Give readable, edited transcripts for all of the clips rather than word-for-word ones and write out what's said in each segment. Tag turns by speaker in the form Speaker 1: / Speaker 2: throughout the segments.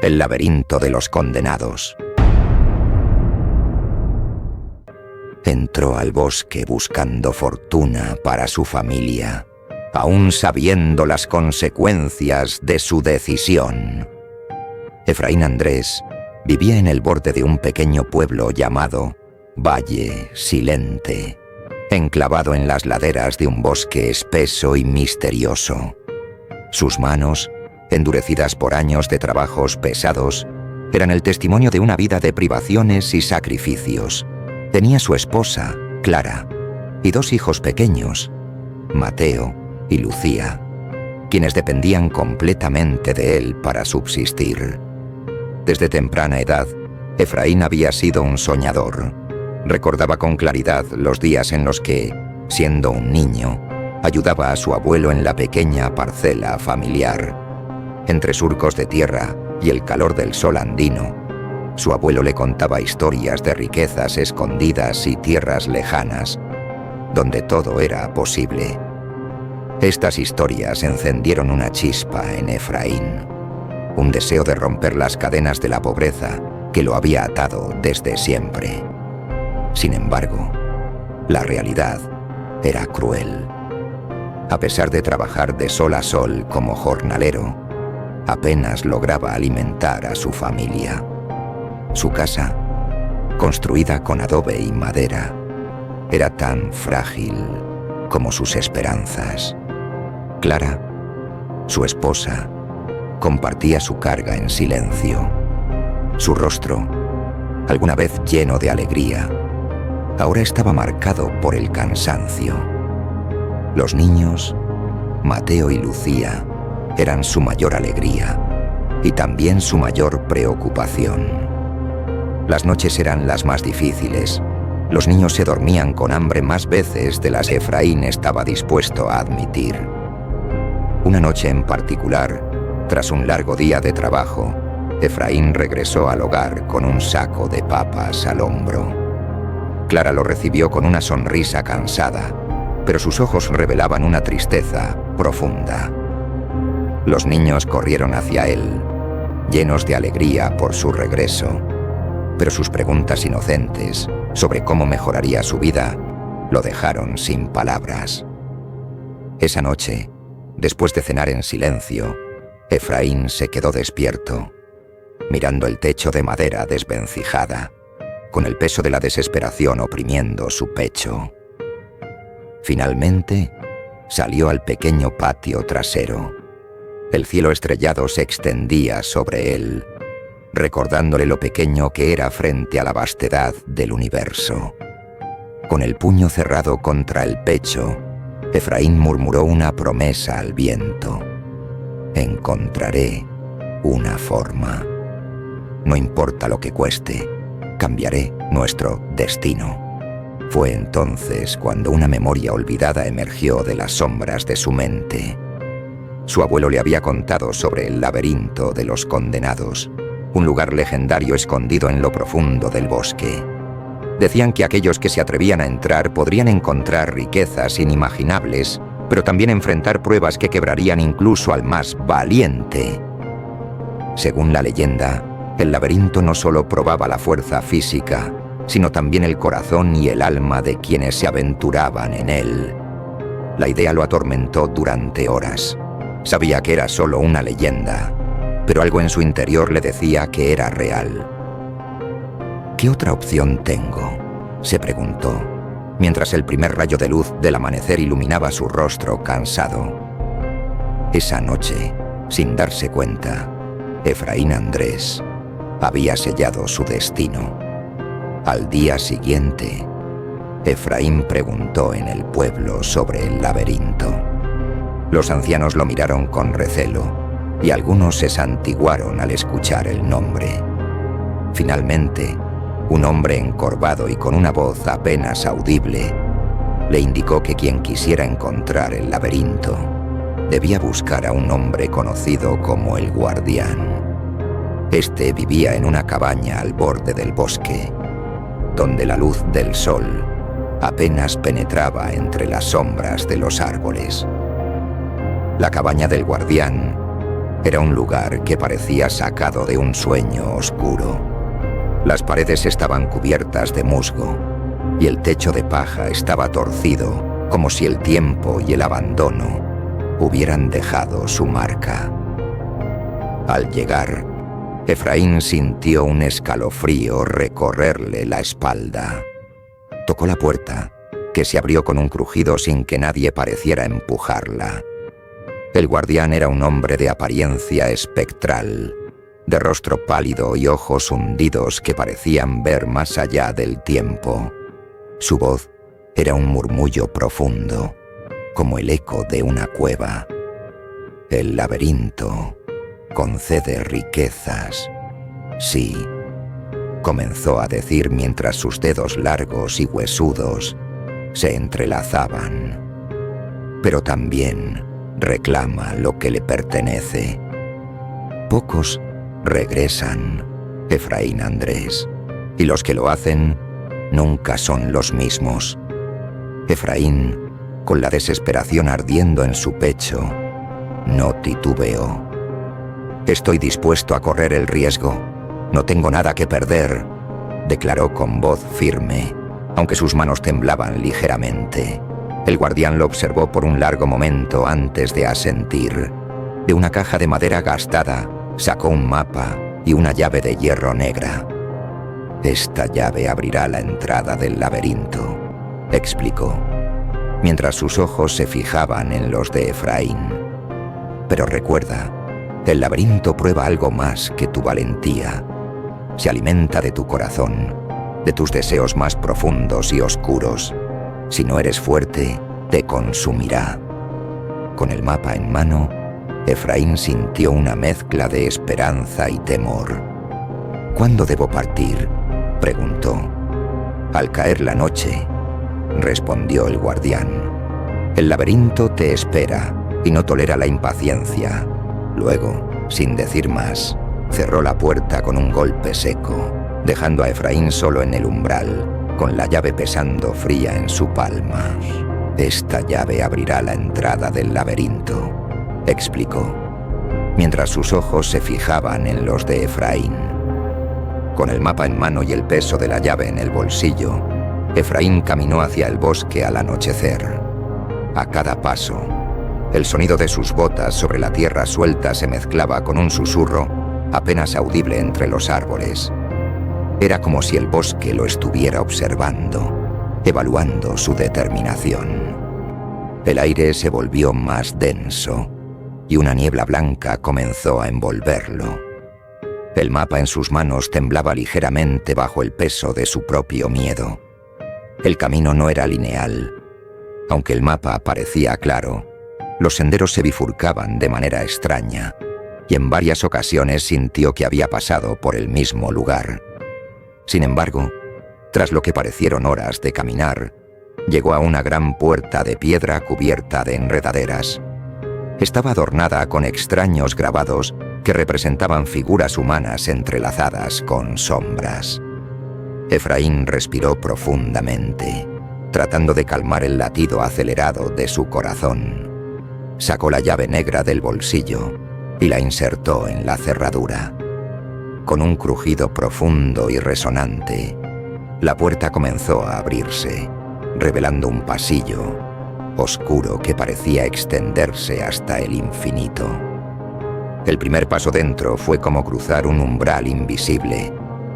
Speaker 1: El laberinto de los condenados. Entró al bosque buscando fortuna para su familia, aún sabiendo las consecuencias de su decisión. Efraín Andrés vivía en el borde de un pequeño pueblo llamado Valle Silente, enclavado en las laderas de un bosque espeso y misterioso. Sus manos, endurecidas por años de trabajos pesados, eran el testimonio de una vida de privaciones y sacrificios. Tenía su esposa, Clara, y 2 hijos pequeños, Mateo y Lucía, quienes dependían completamente de él para subsistir. Desde temprana edad, Efraín había sido un soñador. Recordaba con claridad los días en los que, siendo un niño, ayudaba a su abuelo en la pequeña parcela familiar. Entre surcos de tierra y el calor del sol andino, su abuelo le contaba historias de riquezas escondidas y tierras lejanas, donde todo era posible. Estas historias encendieron una chispa en Efraín, un deseo de romper las cadenas de la pobreza que lo había atado desde siempre. Sin embargo, la realidad era cruel. A pesar de trabajar de sol a sol como jornalero, apenas lograba alimentar a su familia. Su casa, construida con adobe y madera, era tan frágil como sus esperanzas. Clara, su esposa, compartía su carga en silencio. Su rostro, alguna vez lleno de alegría, ahora estaba marcado por el cansancio. Los niños, Mateo y Lucía, eran su mayor alegría y también su mayor preocupación. Las noches eran las más difíciles. Los niños se dormían con hambre más veces de las que Efraín estaba dispuesto a admitir. Una noche en particular, tras un largo día de trabajo, Efraín regresó al hogar con un saco de papas al hombro. Clara lo recibió con una sonrisa cansada, pero sus ojos revelaban una tristeza profunda. Los niños corrieron hacia él, llenos de alegría por su regreso, pero sus preguntas inocentes sobre cómo mejoraría su vida lo dejaron sin palabras. Esa noche, después de cenar en silencio, Efraín se quedó despierto, mirando el techo de madera desvencijada, con el peso de la desesperación oprimiendo su pecho. Finalmente, salió al pequeño patio trasero. El cielo estrellado se extendía sobre él, recordándole lo pequeño que era frente a la vastedad del universo. Con el puño cerrado contra el pecho, Efraín murmuró una promesa al viento. Encontraré una forma. No importa lo que cueste, cambiaré nuestro destino. Fue entonces cuando una memoria olvidada emergió de las sombras de su mente. Su abuelo le había contado sobre el laberinto de los condenados, un lugar legendario escondido en lo profundo del bosque. Decían que aquellos que se atrevían a entrar podrían encontrar riquezas inimaginables, pero también enfrentar pruebas que quebrarían incluso al más valiente. Según la leyenda, el laberinto no solo probaba la fuerza física, sino también el corazón y el alma de quienes se aventuraban en él. La idea lo atormentó durante horas. Sabía que era solo una leyenda, pero algo en su interior le decía que era real. ¿Qué otra opción tengo?, se preguntó, mientras el primer rayo de luz del amanecer iluminaba su rostro cansado. Esa noche, sin darse cuenta, Efraín Andrés había sellado su destino. Al día siguiente, Efraín preguntó en el pueblo sobre el laberinto. Los ancianos lo miraron con recelo y algunos se santiguaron al escuchar el nombre. Finalmente, un hombre encorvado y con una voz apenas audible le indicó que quien quisiera encontrar el laberinto debía buscar a un hombre conocido como el Guardián. Este vivía en una cabaña al borde del bosque, donde la luz del sol apenas penetraba entre las sombras de los árboles. La cabaña del Guardián Era un lugar que parecía sacado de un sueño oscuro. Las paredes estaban cubiertas de musgo y el techo de paja estaba torcido, como si el tiempo y el abandono hubieran dejado su marca. Al llegar, Efraín sintió un escalofrío recorrerle la espalda. Tocó la puerta, que se abrió con un crujido sin que nadie pareciera empujarla. El guardián era un hombre de apariencia espectral, de rostro pálido y ojos hundidos que parecían ver más allá del tiempo. Su voz era un murmullo profundo, como el eco de una cueva. El laberinto concede riquezas. Sí, comenzó a decir mientras sus dedos largos y huesudos se entrelazaban. Pero también reclama lo que le pertenece. Pocos regresan, Efraín Andrés, y los que lo hacen nunca son los mismos. Efraín, con la desesperación ardiendo en su pecho, no titubeó. «Estoy dispuesto a correr el riesgo. No tengo nada que perder», declaró con voz firme, aunque sus manos temblaban ligeramente. El guardián lo observó por un largo momento antes de asentir. De una caja de madera gastada, sacó un mapa y una llave de hierro negra. «Esta llave abrirá la entrada del laberinto», explicó, mientras sus ojos se fijaban en los de Efraín. «Pero recuerda, el laberinto prueba algo más que tu valentía. Se alimenta de tu corazón, de tus deseos más profundos y oscuros. Si no eres fuerte, te consumirá». Con el mapa en mano, Efraín sintió una mezcla de esperanza y temor. «¿Cuándo debo partir?», preguntó. «Al caer la noche», respondió el guardián. «El laberinto te espera y no tolera la impaciencia». Luego, sin decir más, cerró la puerta con un golpe seco, dejando a Efraín solo en el umbral, con la llave pesando fría en su palma. «Esta llave abrirá la entrada del laberinto», explicó, mientras sus ojos se fijaban en los de Efraín. Con el mapa en mano y el peso de la llave en el bolsillo, Efraín caminó hacia el bosque al anochecer. A cada paso, el sonido de sus botas sobre la tierra suelta se mezclaba con un susurro apenas audible entre los árboles. Era como si el bosque lo estuviera observando, evaluando su determinación. El aire se volvió más denso y una niebla blanca comenzó a envolverlo. El mapa en sus manos temblaba ligeramente bajo el peso de su propio miedo. El camino no era lineal. Aunque el mapa parecía claro, los senderos se bifurcaban de manera extraña, y en varias ocasiones sintió que había pasado por el mismo lugar. Sin embargo, tras lo que parecieron horas de caminar, llegó a una gran puerta de piedra cubierta de enredaderas. Estaba adornada con extraños grabados que representaban figuras humanas entrelazadas con sombras. Efraín respiró profundamente, tratando de calmar el latido acelerado de su corazón. Sacó la llave negra del bolsillo y la insertó en la cerradura. Con un crujido profundo y resonante, la puerta comenzó a abrirse, revelando un pasillo oscuro que parecía extenderse hasta el infinito. El primer paso dentro fue como cruzar un umbral invisible.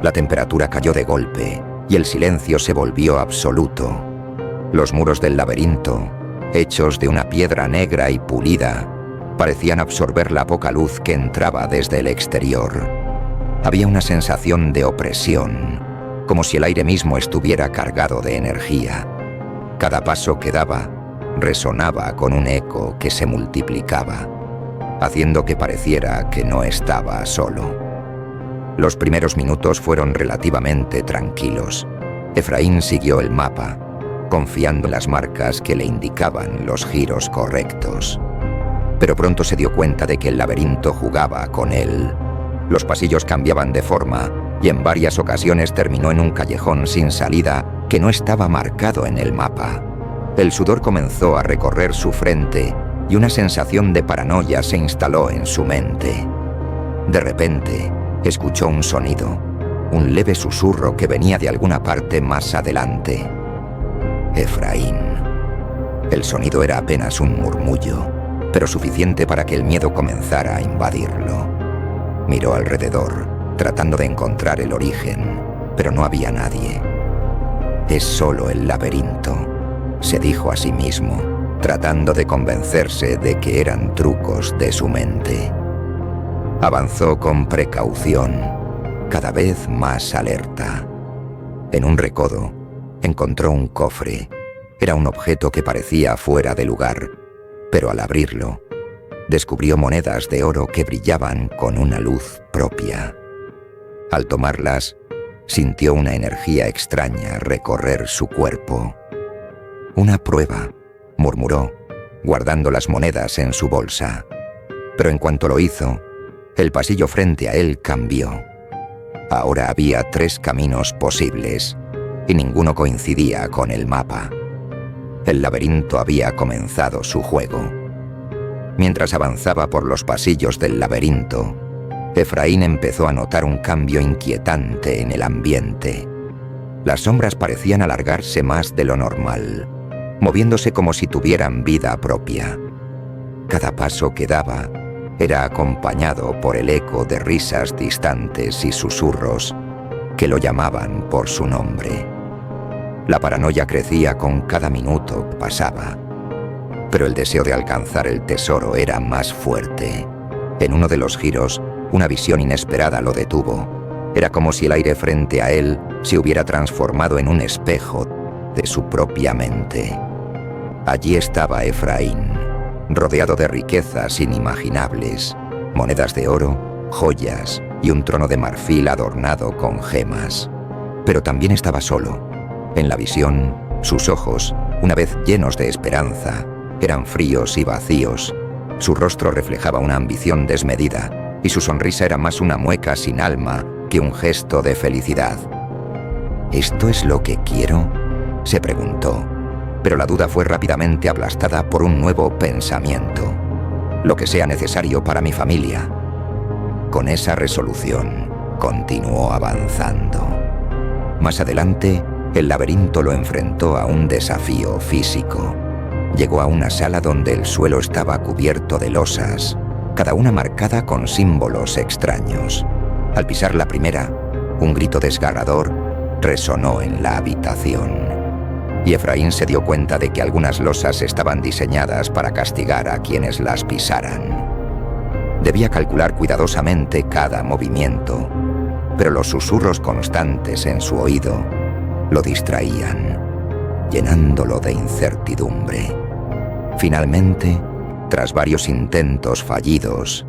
Speaker 1: La temperatura cayó de golpe y el silencio se volvió absoluto. Los muros del laberinto, hechos de una piedra negra y pulida, parecían absorber la poca luz que entraba desde el exterior. Había una sensación de opresión, como si el aire mismo estuviera cargado de energía. Cada paso que daba resonaba con un eco que se multiplicaba, haciendo que pareciera que no estaba solo. Los primeros minutos fueron relativamente tranquilos. Efraín siguió el mapa, confiando en las marcas que le indicaban los giros correctos. Pero pronto se dio cuenta de que el laberinto jugaba con él. Los pasillos cambiaban de forma y en varias ocasiones terminó en un callejón sin salida que no estaba marcado en el mapa. El sudor comenzó a recorrer su frente y una sensación de paranoia se instaló en su mente. De repente, escuchó un sonido, un leve susurro que venía de alguna parte más adelante. Efraín. El sonido era apenas un murmullo, pero suficiente para que el miedo comenzara a invadirlo. Miró alrededor, tratando de encontrar el origen, pero no había nadie. «Es solo el laberinto», se dijo a sí mismo, tratando de convencerse de que eran trucos de su mente. Avanzó con precaución, cada vez más alerta. En un recodo, encontró un cofre. Era un objeto que parecía fuera de lugar, pero al abrirlo, descubrió monedas de oro que brillaban con una luz propia. Al tomarlas, sintió una energía extraña recorrer su cuerpo. «Una prueba», murmuró, guardando las monedas en su bolsa. Pero en cuanto lo hizo, el pasillo frente a él cambió. Ahora había 3 caminos posibles, y ninguno coincidía con el mapa. El laberinto había comenzado su juego. Mientras avanzaba por los pasillos del laberinto, Efraín empezó a notar un cambio inquietante en el ambiente. Las sombras parecían alargarse más de lo normal, moviéndose como si tuvieran vida propia. Cada paso que daba era acompañado por el eco de risas distantes y susurros que lo llamaban por su nombre. La paranoia crecía con cada minuto que pasaba, pero el deseo de alcanzar el tesoro era más fuerte. En uno de los giros, una visión inesperada lo detuvo. Era como si el aire frente a él se hubiera transformado en un espejo de su propia mente. Allí estaba Efraín, rodeado de riquezas inimaginables, monedas de oro, joyas y un trono de marfil adornado con gemas. Pero también estaba solo. En la visión, sus ojos, una vez llenos de esperanza, eran fríos y vacíos. Su rostro reflejaba una ambición desmedida, y su sonrisa era más una mueca sin alma que un gesto de felicidad. «¿Esto es lo que quiero?», se preguntó, pero la duda fue rápidamente aplastada por un nuevo pensamiento. «Lo que sea necesario para mi familia». Con esa resolución, continuó avanzando. Más adelante, el laberinto lo enfrentó a un desafío físico. Llegó a una sala donde el suelo estaba cubierto de losas, cada una marcada con símbolos extraños. Al pisar la primera, un grito desgarrador resonó en la habitación. Y Efraín se dio cuenta de que algunas losas estaban diseñadas para castigar a quienes las pisaran. Debía calcular cuidadosamente cada movimiento, pero los susurros constantes en su oído lo distraían, llenándolo de incertidumbre. Finalmente, tras varios intentos fallidos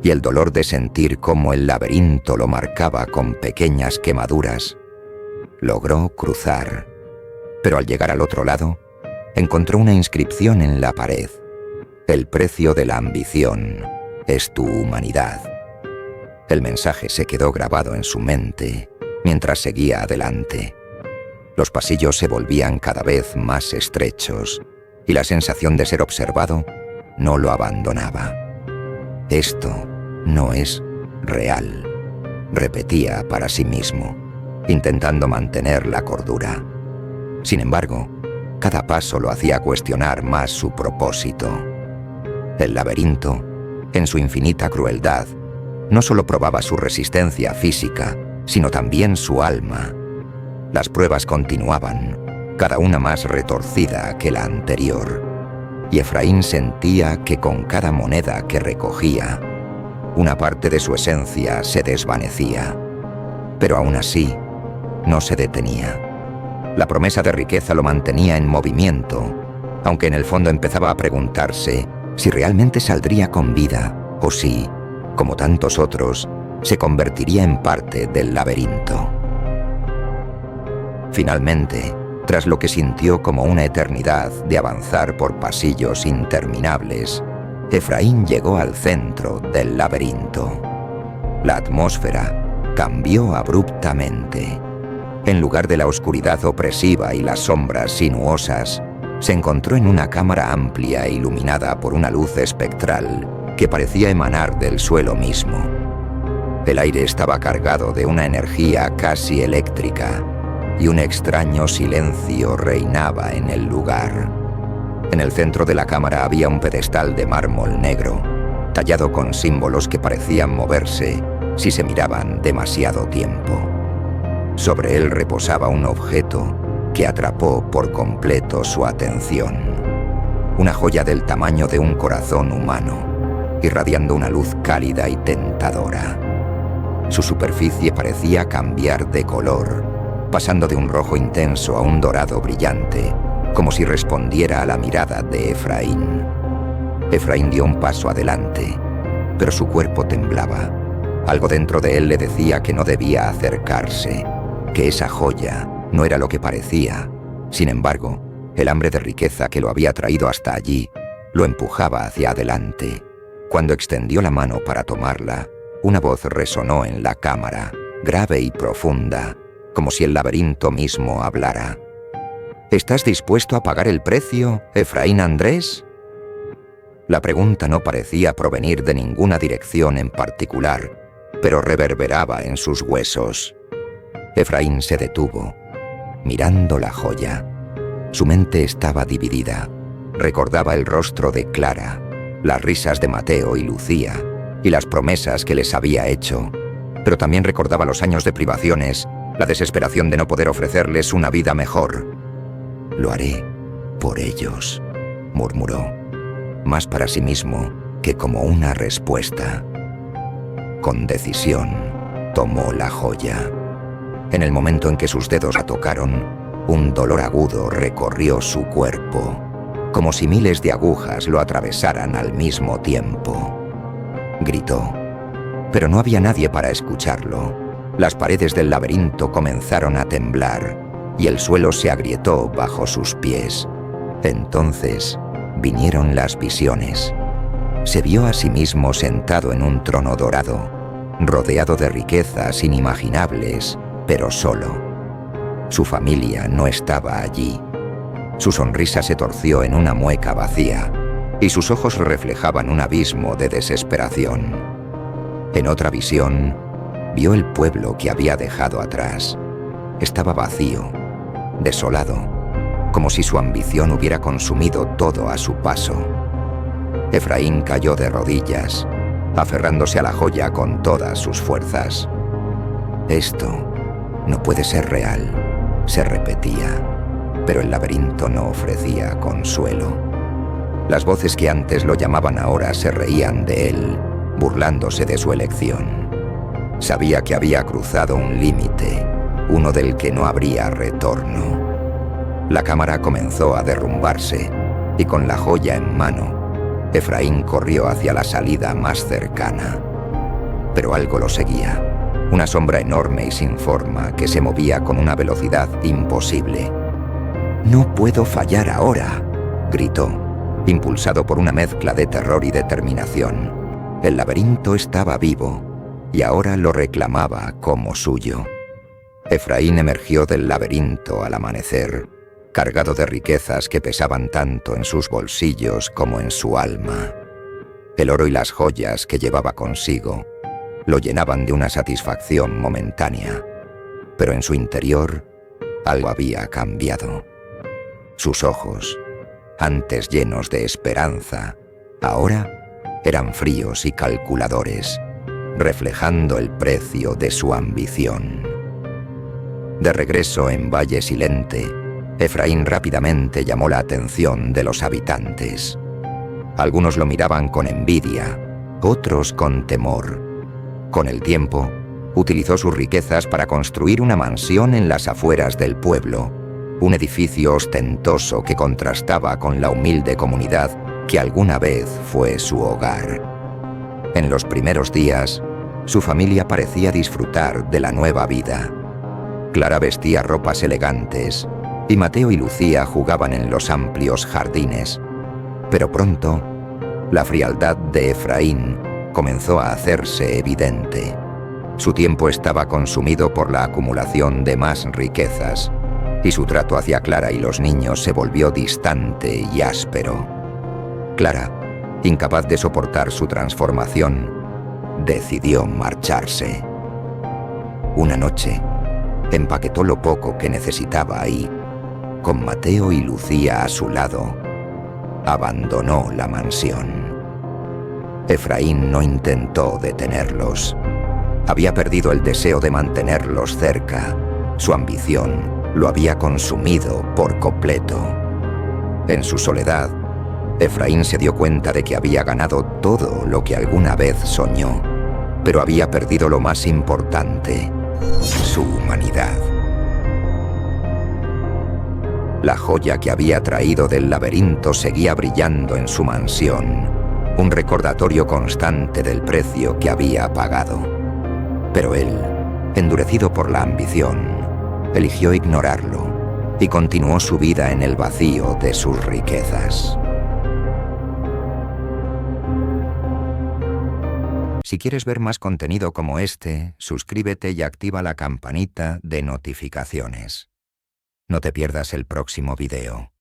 Speaker 1: y el dolor de sentir cómo el laberinto lo marcaba con pequeñas quemaduras, logró cruzar. Pero al llegar al otro lado, encontró una inscripción en la pared. «El precio de la ambición es tu humanidad». El mensaje se quedó grabado en su mente mientras seguía adelante. Los pasillos se volvían cada vez más estrechos y la sensación de ser observado no lo abandonaba. «Esto no es real», repetía para sí mismo, intentando mantener la cordura. Sin embargo, cada paso lo hacía cuestionar más su propósito. El laberinto, en su infinita crueldad, no solo probaba su resistencia física, sino también su alma. Las pruebas continuaban, cada una más retorcida que la anterior, y Efraín sentía que con cada moneda que recogía, una parte de su esencia se desvanecía. Pero aún así, no se detenía. La promesa de riqueza lo mantenía en movimiento, aunque en el fondo empezaba a preguntarse si realmente saldría con vida o si, como tantos otros, se convertiría en parte del laberinto. Finalmente, tras lo que sintió como una eternidad de avanzar por pasillos interminables, Efraín llegó al centro del laberinto. La atmósfera cambió abruptamente. En lugar de la oscuridad opresiva y las sombras sinuosas, se encontró en una cámara amplia e iluminada por una luz espectral que parecía emanar del suelo mismo. El aire estaba cargado de una energía casi eléctrica y un extraño silencio reinaba en el lugar. En el centro de la cámara había un pedestal de mármol negro, tallado con símbolos que parecían moverse si se miraban demasiado tiempo. Sobre él reposaba un objeto que atrapó por completo su atención. Una joya del tamaño de un corazón humano, irradiando una luz cálida y tentadora. Su superficie parecía cambiar de color, pasando de un rojo intenso a un dorado brillante, como si respondiera a la mirada de Efraín. Efraín dio un paso adelante, pero su cuerpo temblaba. Algo dentro de él le decía que no debía acercarse, que esa joya no era lo que parecía. Sin embargo, el hambre de riqueza que lo había traído hasta allí lo empujaba hacia adelante. Cuando extendió la mano para tomarla, una voz resonó en la cámara, grave y profunda, como si el laberinto mismo hablara. ¿Estás dispuesto a pagar el precio, Efraín Andrés? La pregunta no parecía provenir de ninguna dirección en particular, pero reverberaba en sus huesos. Efraín se detuvo, mirando la joya. Su mente estaba dividida. Recordaba el rostro de Clara, las risas de Mateo y Lucía, y las promesas que les había hecho, pero también recordaba los años de privaciones, la desesperación de no poder ofrecerles una vida mejor. «Lo haré por ellos», murmuró, más para sí mismo que como una respuesta. Con decisión, tomó la joya. En el momento en que sus dedos la tocaron, un dolor agudo recorrió su cuerpo, como si miles de agujas lo atravesaran al mismo tiempo. Gritó, pero no había nadie para escucharlo. Las paredes del laberinto comenzaron a temblar y el suelo se agrietó bajo sus pies. Entonces vinieron las visiones. Se vio a sí mismo sentado en un trono dorado, rodeado de riquezas inimaginables, pero solo. Su familia no estaba allí. Su sonrisa se torció en una mueca vacía y sus ojos reflejaban un abismo de desesperación. En otra visión, vio el pueblo que había dejado atrás. Estaba vacío, desolado, como si su ambición hubiera consumido todo a su paso. Efraín cayó de rodillas, aferrándose a la joya con todas sus fuerzas. «Esto no puede ser real», se repetía, pero el laberinto no ofrecía consuelo. Las voces que antes lo llamaban ahora se reían de él, burlándose de su elección. Sabía que había cruzado un límite, uno del que no habría retorno. La cámara comenzó a derrumbarse, y con la joya en mano, Efraín corrió hacia la salida más cercana. Pero algo lo seguía, una sombra enorme y sin forma que se movía con una velocidad imposible. «No puedo fallar ahora», gritó, impulsado por una mezcla de terror y determinación. El laberinto estaba vivo, y ahora lo reclamaba como suyo. Efraín emergió del laberinto al amanecer, cargado de riquezas que pesaban tanto en sus bolsillos como en su alma. El oro y las joyas que llevaba consigo lo llenaban de una satisfacción momentánea, pero en su interior algo había cambiado. Sus ojos, antes llenos de esperanza, ahora eran fríos y calculadores, reflejando el precio de su ambición. De regreso en Valle Silente, Efraín rápidamente llamó la atención de los habitantes. Algunos lo miraban con envidia, otros con temor. Con el tiempo, utilizó sus riquezas para construir una mansión en las afueras del pueblo, un edificio ostentoso que contrastaba con la humilde comunidad que alguna vez fue su hogar. En los primeros días, su familia parecía disfrutar de la nueva vida. Clara vestía ropas elegantes y Mateo y Lucía jugaban en los amplios jardines. Pero pronto, la frialdad de Efraín comenzó a hacerse evidente. Su tiempo estaba consumido por la acumulación de más riquezas, y su trato hacia Clara y los niños se volvió distante y áspero. Clara, incapaz de soportar su transformación, decidió marcharse. Una noche, empaquetó lo poco que necesitaba y, con Mateo y Lucía a su lado, abandonó la mansión. Efraín no intentó detenerlos. Había perdido el deseo de mantenerlos cerca. Su ambición lo había consumido por completo. En su soledad, Efraín se dio cuenta de que había ganado todo lo que alguna vez soñó, pero había perdido lo más importante: su humanidad. La joya que había traído del laberinto seguía brillando en su mansión, un recordatorio constante del precio que había pagado. Pero él, endurecido por la ambición, eligió ignorarlo y continuó su vida en el vacío de sus riquezas. Si quieres ver más contenido como este, suscríbete y activa la campanita de notificaciones. No te pierdas el próximo video.